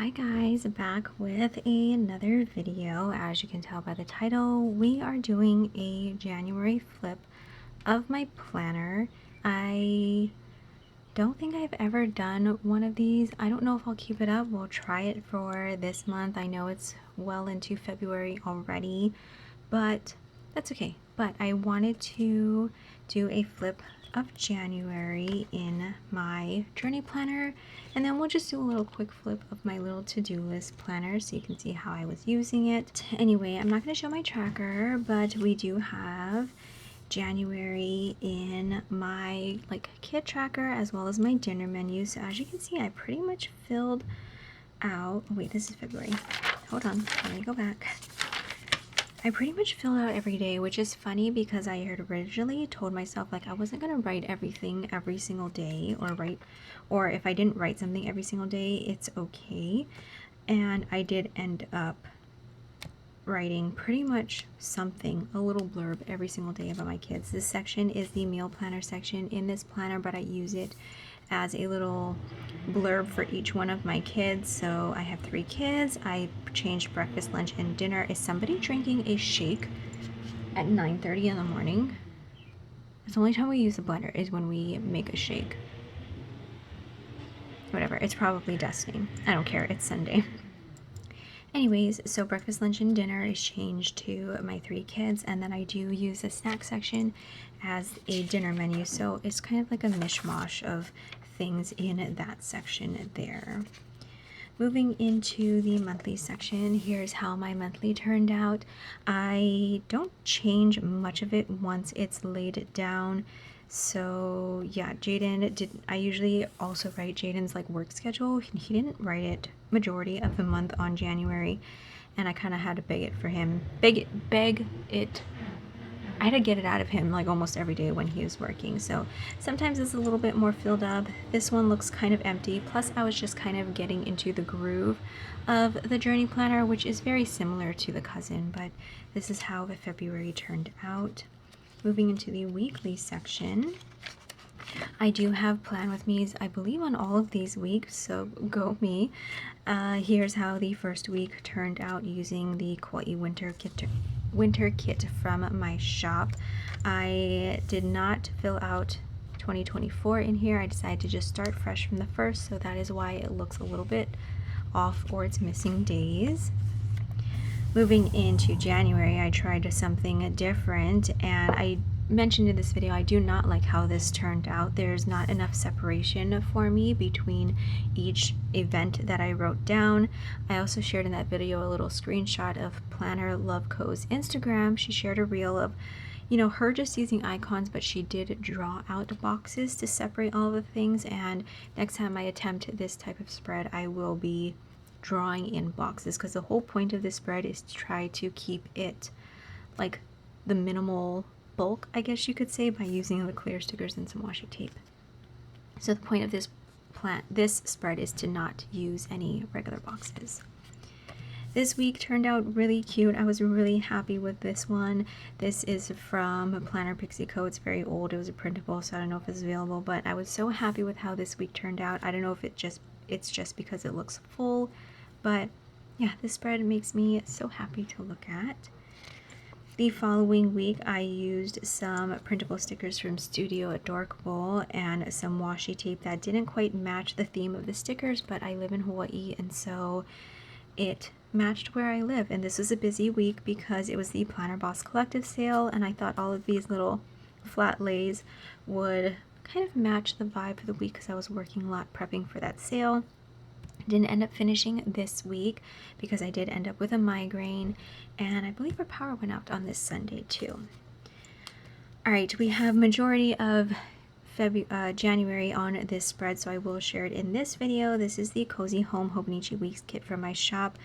Hi guys, back with another video. As you can tell by the title, we are doing a January flip of my planner. I don't think I've ever done one of these. I don't know if I'll keep it up. We'll try it for this month. I know it's well into February already, but that's okay. But I wanted to do a flip of January in my journey planner, and then we'll just do a little quick flip of my little to-do list planner so you can see how I was using it. Anyway, I'm not going to show my tracker, but we do have January in my kid tracker as well as my dinner menu. So as you can see, I pretty much filled out, oh wait, this is February. Hold on, let me go back. I pretty much filled out every day, which is funny because I had originally told myself like I wasn't gonna write everything every single day, or if I didn't write something every single day, it's okay. And I did end up writing pretty much something, a little blurb every single day about my kids. This section is the meal planner section in this planner, but I use it as a little blurb for each one of my kids. So I have 3 kids. I changed breakfast, lunch, and dinner. Is somebody drinking a shake at 9:30 in the morning? It's the only time we use the blender is when we make a shake. Whatever, it's probably dusting. I don't care, it's Sunday. Anyways, so breakfast, lunch, and dinner is changed to my 3 kids, and then I do use the snack section as a dinner menu, so it's kind of like a mishmash of things in that section there. Moving into the monthly section, here's how my monthly turned out. I don't change much of it once it's laid down. So yeah, I usually also write Jaden's work schedule. He didn't write it majority of the month on January, and I kind of had to beg it. I had to get it out of him almost every day when he was working. So sometimes it's a little bit more filled up. This one looks kind of empty. Plus I was just kind of getting into the groove of the journey planner, which is very similar to the cousin, but this is how the February turned out. Moving into the weekly section, I do have plan with me's, I believe, on all of these weeks, so go me. Here's how the first week turned out using the Kauai winter kit from my shop. I did not fill out 2024 in here. I decided to just start fresh from the first, so that is why it looks a little bit off or it's missing days. Moving into January, I tried something different, and I mentioned in this video I do not like how this turned out. There's not enough separation for me between each event that I wrote down. I also shared in that video a little screenshot of Planner Love Co's Instagram. She shared a reel of her just using icons, but she did draw out boxes to separate all the things, and next time I attempt this type of spread I will be drawing in boxes, because the whole point of this spread is to try to keep it the minimal bulk, I guess you could say, by using the clear stickers and some washi tape. So the point of this spread is to not use any regular boxes. This week turned out really cute. I was really happy with this one. This is from Planner Pixie Co. It's very old. It was a printable, so I don't know if it's available, but I was so happy with how this week turned out. I don't know if it's just because it looks full, but yeah, this spread makes me so happy to look at. The following week I used some printable stickers from Studio Adorkable and some washi tape that didn't quite match the theme of the stickers, but I live in Hawaii and so it matched where I live. And this was a busy week because it was the Planner Boss Collective sale, and I thought all of these little flat lays would kind of match the vibe for the week because I was working a lot prepping for that sale. Didn't end up finishing this week because I did end up with a migraine, and I believe our power went out on this Sunday too. Alright, we have majority of January on this spread, so I will share it in this video. This is the Cozy Home Hobonichi Weeks kit from my shop.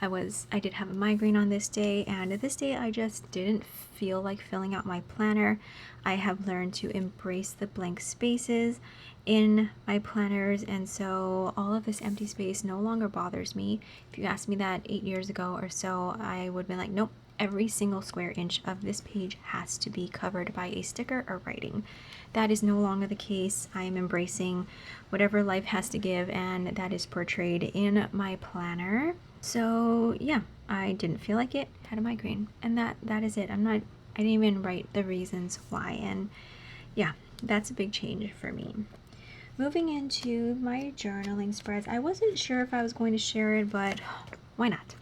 I did have a migraine on this day, and this day I just didn't feel like filling out my planner. I have learned to embrace the blank spaces in my planners, and so all of this empty space no longer bothers me. If you asked me that 8 years ago or so, I would have been like, nope, every single square inch of this page has to be covered by a sticker or writing. That is no longer the case. I am embracing whatever life has to give, and that is portrayed in my planner. So yeah, I didn't feel like it, had a migraine, and that is it. I didn't even write the reasons why, and yeah, that's a big change for me. Moving into my journaling spreads, I wasn't sure if I was going to share it, but why not?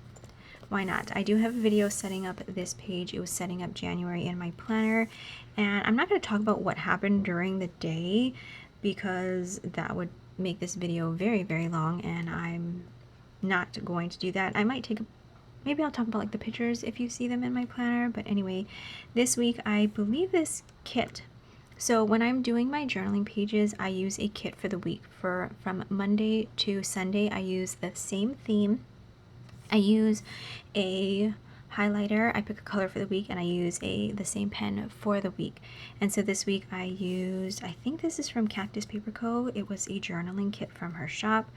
Why not? I do have a video setting up this page. It was setting up January in my planner, and I'm not going to talk about what happened during the day because that would make this video very, very long, and I'm not going to do that. I might take a maybe I'll talk about like the pictures if you see them in my planner, but anyway, this week I believe this kit. So when I'm doing my journaling pages, I use a kit for the week. From Monday to Sunday, I use the same theme. I use a highlighter, I pick a color for the week, and I use the same pen for the week. And so this week I used, I think this is from Cactus Paper Co. It was a journaling kit from her shop.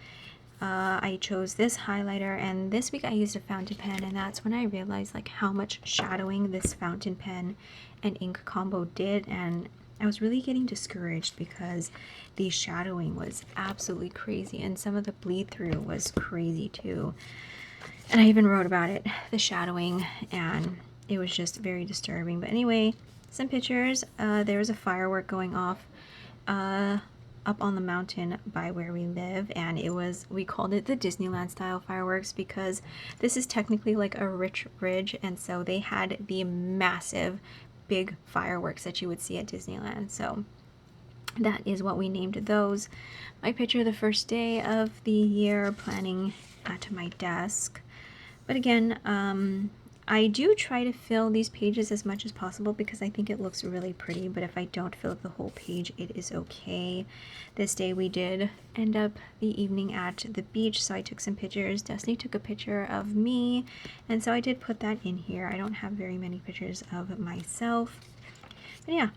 I chose this highlighter, and this week I used a fountain pen, and that's when I realized like how much shadowing this fountain pen and ink combo did, and I was really getting discouraged because the shadowing was absolutely crazy, and some of the bleed through was crazy too. And I even wrote about it, the shadowing, and it was just very disturbing. But anyway, some pictures. There was a firework going off up on the mountain by where we live, and we called it the Disneyland style fireworks because this is technically like a rich ridge, and so they had the massive big fireworks that you would see at Disneyland. So that is what we named those. My picture the first day of the year, planning at my desk. But again, I do try to fill these pages as much as possible because I think it looks really pretty, but if I don't fill the whole page, it is okay. This day we did end up the evening at the beach, so I took some pictures. Destiny took a picture of me, and so I did put that in here. I don't have very many pictures of myself. But yeah,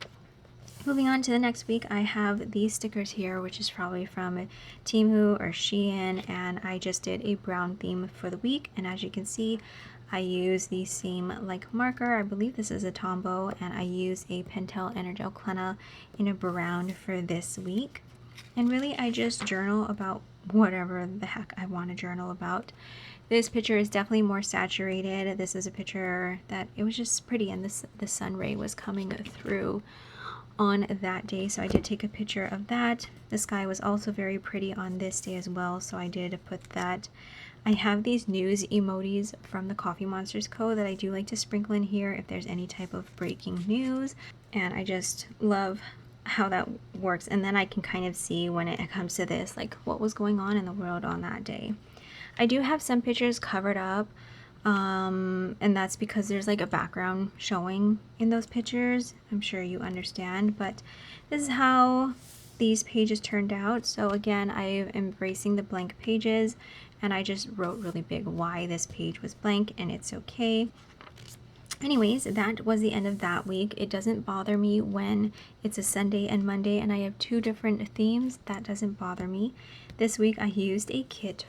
moving on to the next week, I have these stickers here, which is probably from Temu or Shein, and I just did a brown theme for the week, and as you can see, I use the same like marker. I believe this is a Tombow, and I use a Pentel Energel Clenna in a brown for this week. And really, I just journal about whatever the heck I want to journal about. This picture is definitely more saturated. This is a picture that it was just pretty, and the sun ray was coming through on that day, so I did take a picture of that. The sky was also very pretty on this day as well, so I did put that. I have these news emojis from the Coffee Monsters Co. that I do like to sprinkle in here if there's any type of breaking news, and I just love how that works. And then I can kind of see when it comes to this, like what was going on in the world on that day. I do have some pictures covered up, and that's because there's like a background showing in those pictures. I'm sure you understand, but this is how these pages turned out. So again, I am embracing the blank pages, and I just wrote really big why this page was blank, and it's okay. Anyways, that was the end of that week. It doesn't bother me when it's a Sunday and Monday and I have two different themes. That doesn't bother me. This week I used a kit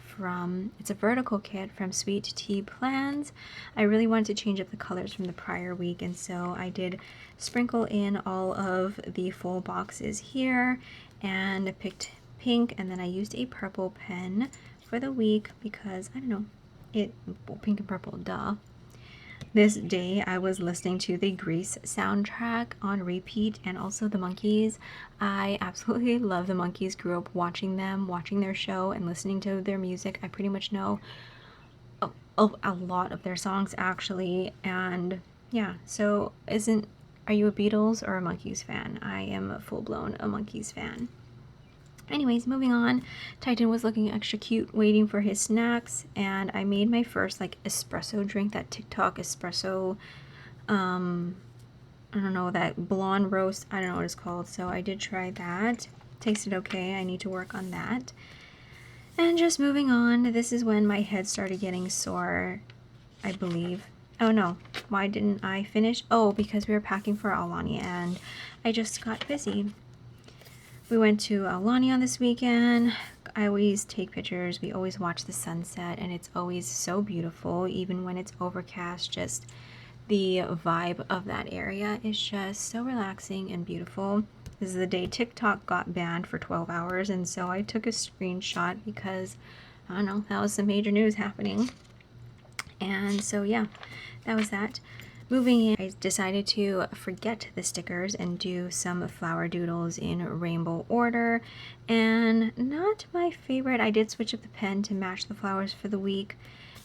it's a vertical kit from Sweet Tea Plans. I really wanted to change up the colors from the prior week, and so I did sprinkle in all of the full boxes here and picked pink, and then I used a purple pen for the week because, I don't know, pink and purple, duh. This day I was listening to the Grease soundtrack on repeat, and also the Monkees. I absolutely love the Monkees. Grew up watching them, watching their show, and listening to their music. I pretty much know a lot of their songs actually, and yeah, so are you a Beatles or a Monkees fan? I am full-blown a Monkees fan. Anyways, moving on, Titan was looking extra cute waiting for his snacks, and I made my first like espresso drink, that TikTok espresso, I don't know, that blonde roast, I don't know what it's called, so I did try that. Tasted okay, I need to work on that. And just moving on, this is when my head started getting sore, I believe. Oh no, why didn't I finish? Oh, because we were packing for Aulani and I just got busy. We went to Aulani on this weekend. I always take pictures. We always watch the sunset, and it's always so beautiful, even when it's overcast. Just the vibe of that area is just so relaxing and beautiful. This is the day TikTok got banned for 12 hours, and so I took a screenshot because, I don't know, that was some major news happening. And so yeah, that was that. Moving in, I decided to forget the stickers and do some flower doodles in rainbow order. And not my favorite. I did switch up the pen to match the flowers for the week.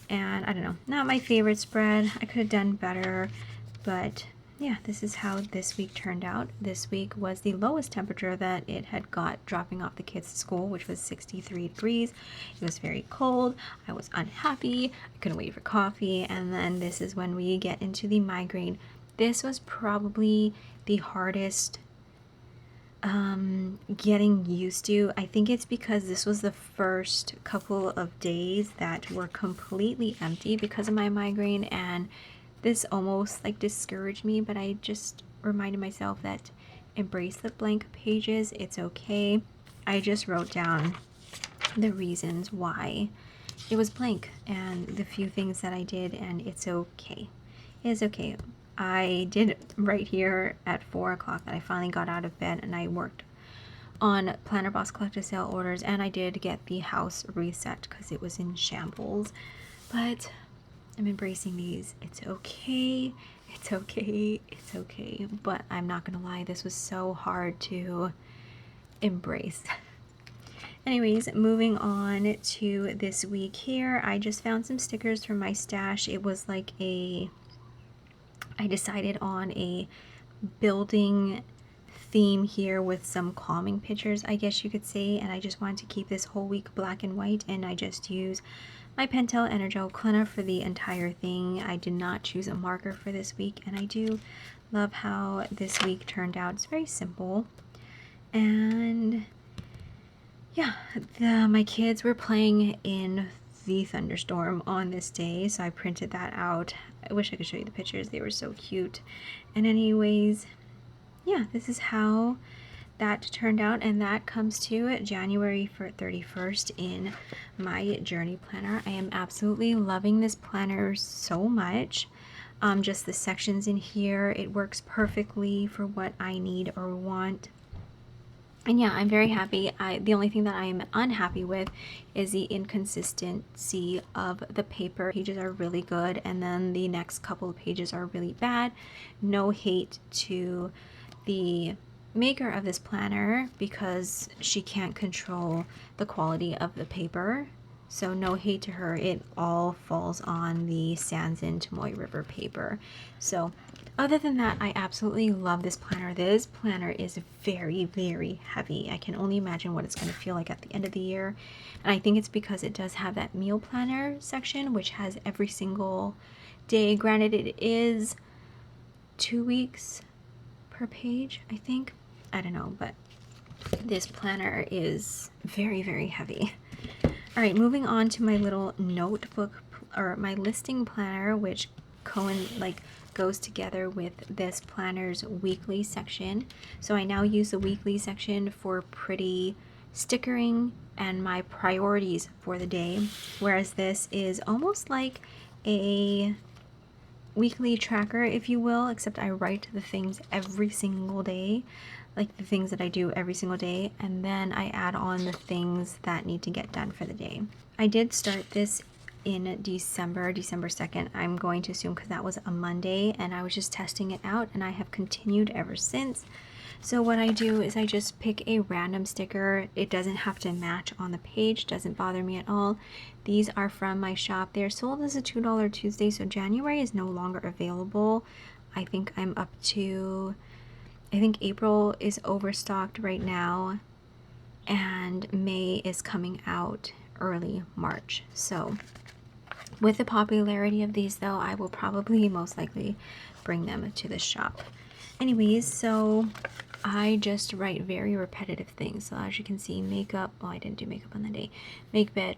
And I don't know, not my favorite spread. I could have done better, but yeah, this is how this week turned out. This week was the lowest temperature that it had got dropping off the kids to school, which was 63 degrees. It was very cold. I was unhappy. I couldn't wait for coffee. And then this is when we get into the migraine. This was probably the hardest getting used to. I think it's because this was the first couple of days that were completely empty because of my migraine, and this almost like discouraged me, but I just reminded myself that embrace the blank pages. It's okay. I just wrote down the reasons why it was blank and the few things that I did, and it's okay. It's okay. I did right here at 4 o'clock that I finally got out of bed and I worked on Planner Boss Collective Sale orders, and I did get the house reset because it was in shambles. But I'm embracing these. It's okay. It's okay. It's okay. But I'm not gonna lie, this was so hard to embrace. Anyways, moving on to this week here, I just found some stickers from my stash. It was like I decided on a building theme here with some calming pictures, I guess you could say, and I just wanted to keep this whole week black and white, and I just use my Pentel Energel Cleaner for the entire thing. I did not choose a marker for this week, and I do love how this week turned out. It's very simple. And yeah, my kids were playing in the thunderstorm on this day, so I printed that out. I wish I could show you the pictures. They were so cute. And anyways, yeah, this is how that turned out, and that comes to January 31st in my journey planner. I am absolutely loving this planner so much. Just the sections in here, it works perfectly for what I need or want. And yeah, I'm very happy. The only thing that I am unhappy with is the inconsistency of the paper. Pages are really good, and then the next couple of pages are really bad. No hate to the maker of this planner because she can't control the quality of the paper. So no hate to her. It all falls on the Sanzin Tomoe River paper. So other than that, I absolutely love this planner. This planner is very, very heavy. I can only imagine what it's going to feel like at the end of the year. And I think it's because it does have that meal planner section, which has every single day. Granted, it is 2 weeks per page, I think. I don't know, but this planner is very, very heavy. All right, moving on to my little notebook, or my listing planner, which goes together with this planner's weekly section. So I now use the weekly section for pretty stickering and my priorities for the day, whereas this is almost like a weekly tracker, if you will, except I write the things every single day, like the things that I do every single day, and then I add on the things that need to get done for the day. I did start this in December 2nd, I'm going to assume, because that was a Monday, and I was just testing it out, and I have continued ever since. So what I do is I just pick a random sticker. It doesn't have to match on the page, doesn't bother me at all. These are from my shop. They're sold as a $2 Tuesday, so January is no longer available. I think I'm up to, I think April is overstocked right now, and May is coming out early March. So with the popularity of these though, I will probably most likely bring them to the shop. Anyways, so I just write very repetitive things. So as you can see, makeup, well, I didn't do makeup on the day. Make bed,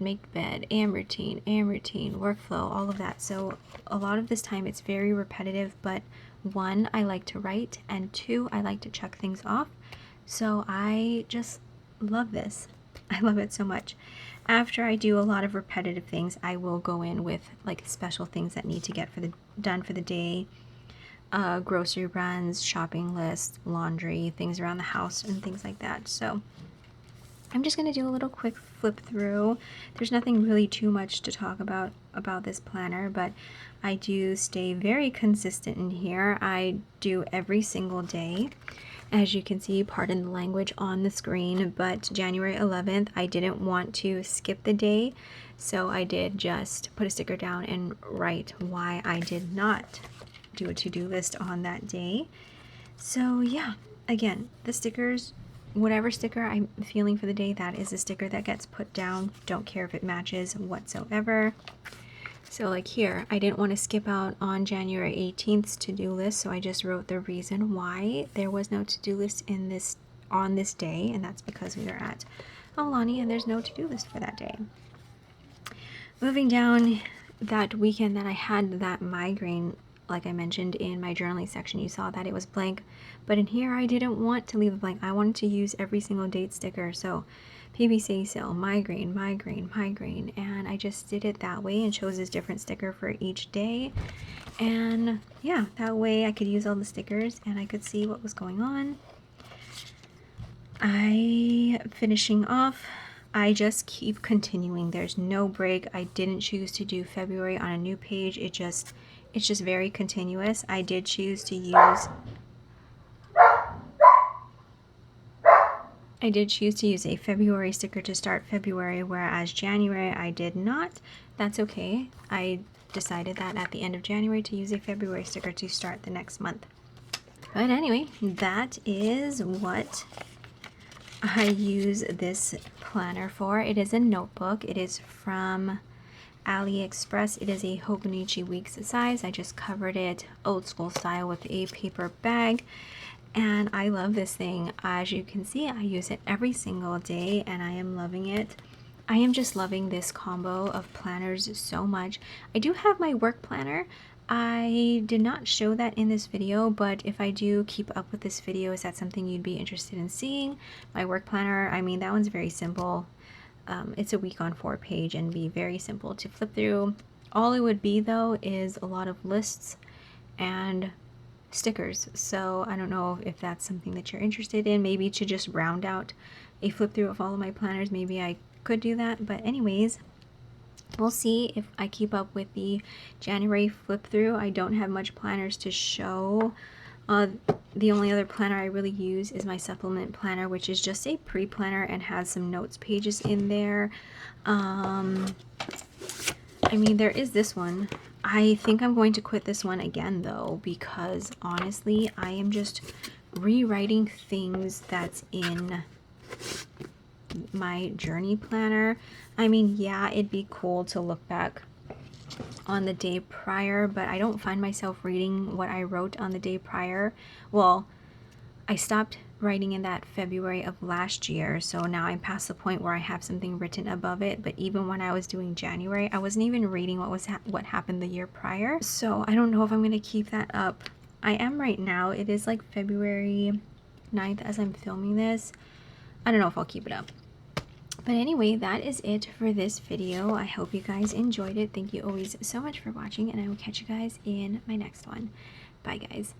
AM routine, workflow, all of that. So a lot of this time it's very repetitive, but one, I like to write, and two, I like to check things off. So I just love this. I love it so much. After I do a lot of repetitive things, I will go in with like special things that need to get done for the day. grocery brands, shopping lists, laundry, things around the house, and things like that. So I'm just going to do a little quick flip through. There's nothing really too much to talk about this planner, but I do stay very consistent in here. I do every single day. As you can see, pardon the language on the screen, but January 11th, I didn't want to skip the day, so I did just put a sticker down and write why I did not do a to-do list on that day. So yeah, again, the stickers, whatever sticker I'm feeling for the day, that is the sticker that gets put down. Don't care if it matches whatsoever. So like here, I didn't want to skip out on January 18th's to-do list, so I just wrote the reason why there was no to-do list on this day, and that's because we were at Aulani and there's no to-do list for that day. Moving down, that weekend that I had that migraine, like I mentioned in my journaling section, you saw that it was blank, but in here I didn't want to leave it blank. I wanted to use every single date sticker. So PBC sale, migraine, migraine, migraine, and I just did it that way and chose a different sticker for each day. And yeah, that way I could use all the stickers and I could see what was going on. Finishing off, I just keep continuing. There's no break. I didn't choose to do February on a new page. It's just very continuous. I did choose to use a February sticker to start February, whereas January I did not. That's okay. I decided that at the end of January to use a February sticker to start the next month. But anyway, that is what I use this planner for. It is a notebook. It is from AliExpress. It is a Hobonichi Weeks size. I just covered it old school style with a paper bag, and I love this thing. As you can see, I use it every single day and I am loving it. I am just loving this combo of planners so much. I do have my work planner. I did not show that in this video, but if I do keep up with this video, is that something you'd be interested in seeing? My work planner, I mean, that one's very simple. It's a week on 4 page and be very simple to flip through. All it would be though is a lot of lists and stickers. So I don't know if that's something that you're interested in, maybe to just round out a flip through of all of my planners. Maybe I could do that, but anyways, we'll see if I keep up with the January flip through. I don't have much planners to show. The only other planner I really use is my supplement planner, which is just a pre-planner and has some notes pages in there. I mean, there is this one. I think I'm going to quit this one again though, because honestly, I am just rewriting things that's in my journey planner. I mean, yeah, it'd be cool to look back on the day prior, but I don't find myself reading what I wrote on the day prior. Well, I stopped writing in that February of last year, so now I'm past the point where I have something written above it. But even when I was doing January, I wasn't even reading what happened the year prior. So I don't know if I'm going to keep that up. I am right now. It is like February 9th as I'm filming this. I don't know if I'll keep it up. But anyway, that is it for this video. I hope you guys enjoyed it. Thank you always so much for watching, and I will catch you guys in my next one. Bye guys.